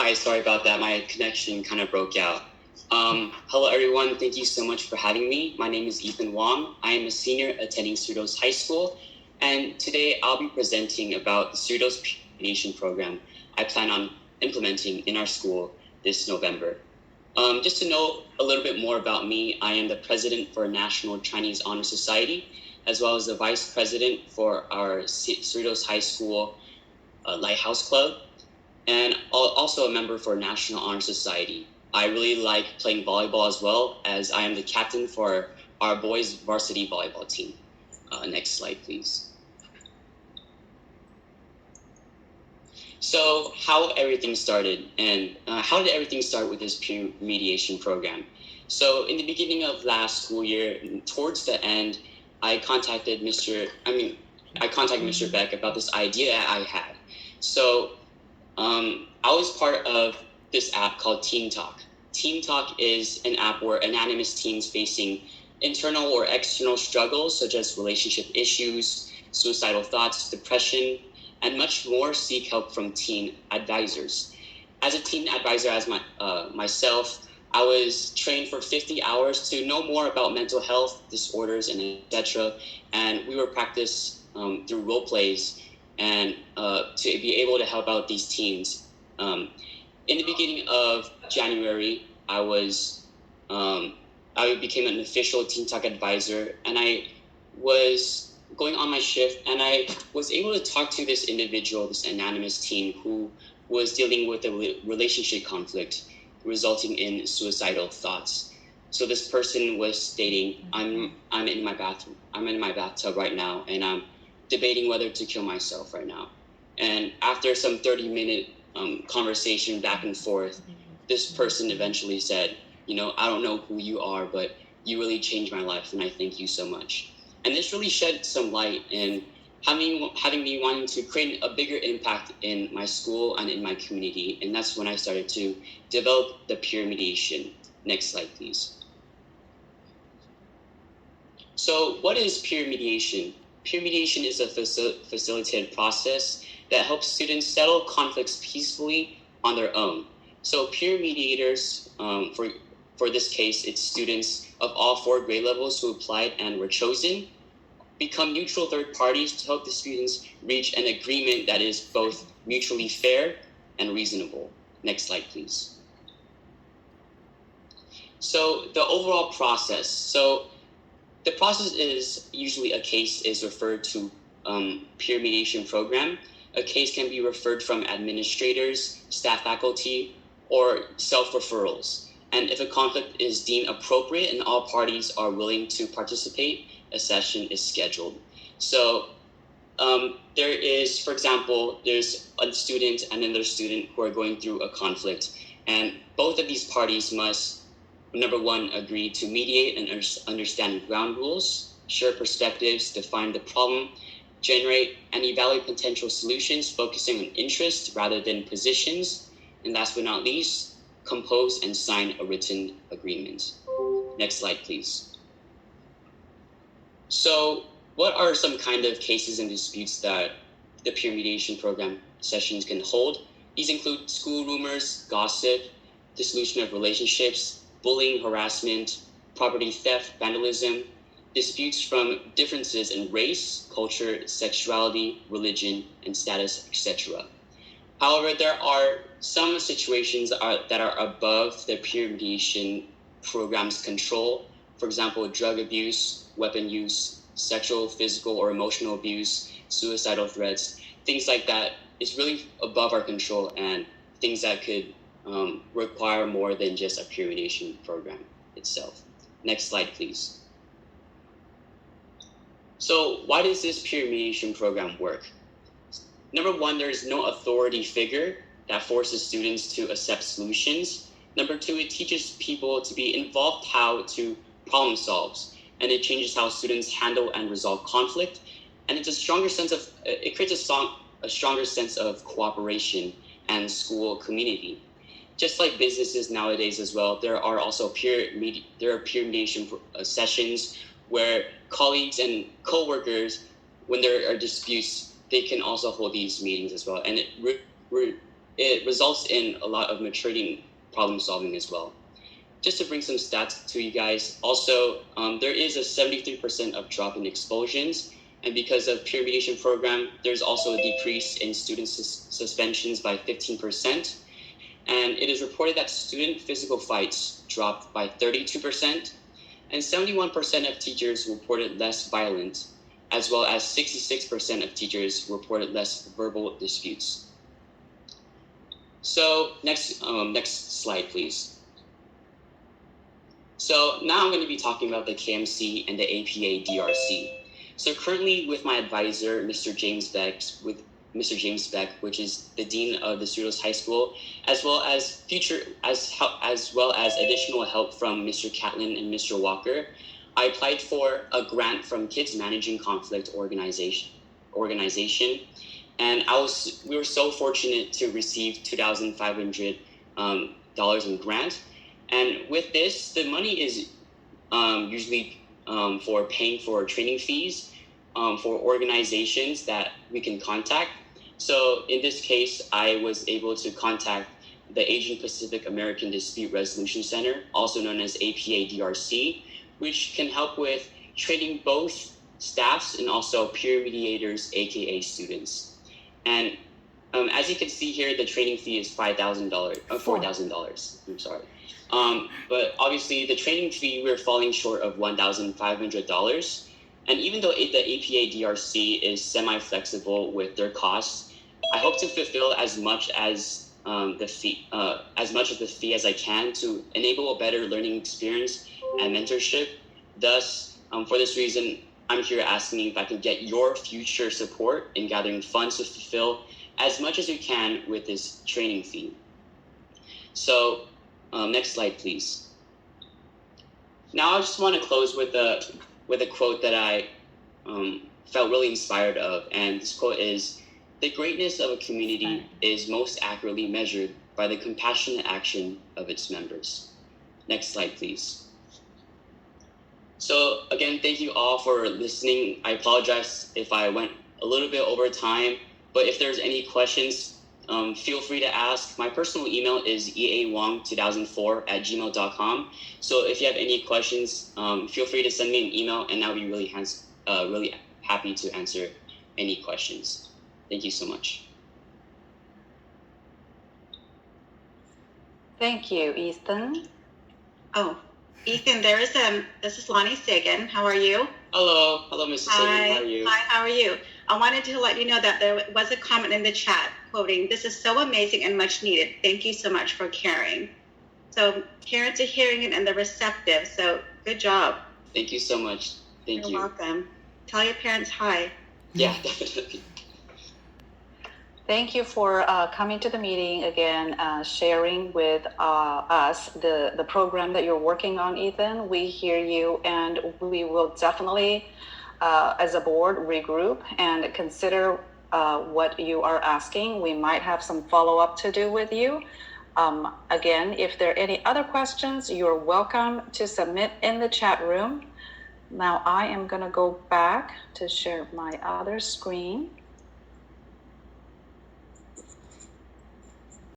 Hi, sorry about that. My connection kind of broke out. Hello, everyone. Thank you so much for having me. My name is Ethan Wong. I am a senior attending Cerritos High School, and today I'll be presenting about the Cerritos Mediation program I plan on implementing in our school this November. Just to know a little bit more about me, I am the president for National Chinese Honor Society, as well as the vice president for our Cerritos High School Lighthouse Club, and also a member for National Honor Society. I really like playing volleyball as well, as I am the captain for our boys varsity volleyball team. Next slide, please. So how everything started, and how did everything start with this peer mediation program? So in the beginning of last school year, towards the end, I contacted Mr. Beck about this idea I had. So I was part of this app called Team Talk. Team Talk is an app where anonymous teens facing internal or external struggles such as relationship issues, suicidal thoughts, depression, and much more seek help from teen advisors. As a teen advisor, myself, I was trained for 50 hours to know more about mental health disorders and etc. And we were practiced through role plays and to be able to help out these teens. In the beginning of January, I became an official Teen Talk advisor, and I was going on my shift, and I was able to talk to this individual, this anonymous teen who was dealing with a relationship conflict resulting in suicidal thoughts. So this person was stating, I'm in my bathtub right now, and I'm debating whether to kill myself right now. And after some 30-minute conversation back and forth, this person eventually said, I don't know who you are, but you really changed my life, and I thank you so much. And this really shed some light in having me wanting to create a bigger impact in my school and in my community. And that's when I started to develop the peer mediation. Next slide, please. So what is peer mediation? Peer mediation is a facilitated process that helps students settle conflicts peacefully on their own. So peer mediators, for this case, it's students of all 4 grade levels who applied and were chosen, become neutral third parties to help the students reach an agreement that is both mutually fair and reasonable. Next slide, please. So the overall process. So the process is usually a case is referred to peer mediation program. A case can be referred from administrators, staff faculty, or self-referrals. And if a conflict is deemed appropriate and all parties are willing to participate, a session is scheduled. So there is, for example, there's a student and another student who are going through a conflict. And both of these parties must, number one, agree to mediate and understand ground rules, share perspectives, define the problem, generate and evaluate potential solutions, focusing on interest rather than positions. And last but not least, compose and sign a written agreement. Next slide, please. So what are some kind of cases and disputes that the peer mediation program sessions can hold? These include school rumors, gossip, dissolution of relationships, bullying, harassment, property theft, vandalism, disputes from differences in race, culture, sexuality, religion, and status, etc. However, there are some situations that are above the peer mediation program's control. For example, drug abuse, weapon use, sexual, physical, or emotional abuse, suicidal threats, things like that is really above our control and things that could require more than just a peer mediation program itself. Next slide, please. So why does this peer mediation program work? Number one, there is no authority figure that forces students to accept solutions. Number two, it teaches people to be involved how to problem solve, and it changes how students handle and resolve conflict. And it's it creates a stronger sense of cooperation and school community. Just like businesses nowadays as well, there are also peer mediation sessions where colleagues and co-workers, when there are disputes, they can also hold these meetings as well. And it it results in a lot of maturity in problem solving as well. Just to bring some stats to you guys, also, there is a 73% of drop in expulsions. And because of peer mediation program, there's also a decrease in student suspensions by 15%. And it is reported that student physical fights dropped by 32%. And 71% of teachers reported less violent, as well as 66% of teachers reported less verbal disputes. So next slide, please. So now I'm going to be talking about the KMC and the APA DRC. So currently with my advisor, Mr. James Beck, which is the Dean of the Cerritos High School, as well as additional help from Mr. Catlin and Mr. Walker, I applied for a grant from Kids Managing Conflict organization. And we were so fortunate to receive $2,500 in grant. And with this, the money is usually for paying for training fees for organizations that we can contact. So in this case, I was able to contact the Asian Pacific American Dispute Resolution Center, also known as APA DRC, which can help with training both staffs and also peer mediators, aka students. And as you can see here, the training fee is $4,000. I'm sorry. But obviously the training fee, we're falling short of $1,500. And even though the APA DRC is semi-flexible with their costs, I hope to fulfill as much as the fee as I can to enable a better learning experience and mentorship. Thus, for this reason, I'm here asking if I can get your future support in gathering funds to fulfill as much as you can with this training fee. So next slide, please. Now I just want to close with a quote that I felt really inspired of. And this quote is, "The greatness of a community is most accurately measured by the compassionate action of its members." Next slide, please. So again, thank you all for listening. I apologize if I went a little bit over time, but if there's any questions, feel free to ask. My personal email is eawong2004@gmail.com. So if you have any questions, feel free to send me an email, and I'll be really happy to answer any questions. Thank you so much. Thank you, Ethan. Oh, Ethan, this is Lonnie Sagan. How are you? Hello, Mrs. Sagan. How are you? Hi, how are you? I wanted to let you know that there was a comment in the chat quoting, "This is so amazing and much needed. Thank you so much for caring." So parents are hearing it and they're receptive. So good job. Thank you so much. Thank you. You're welcome. Tell your parents hi. Yeah, definitely. Thank you for coming to the meeting again, sharing with us the program that you're working on, Ethan. We hear you, and we will definitely, as a board, regroup and consider what you are asking. We might have some follow-up to do with you. Again, if there are any other questions, you're welcome to submit in the chat room. Now I am going to go back to share my other screen.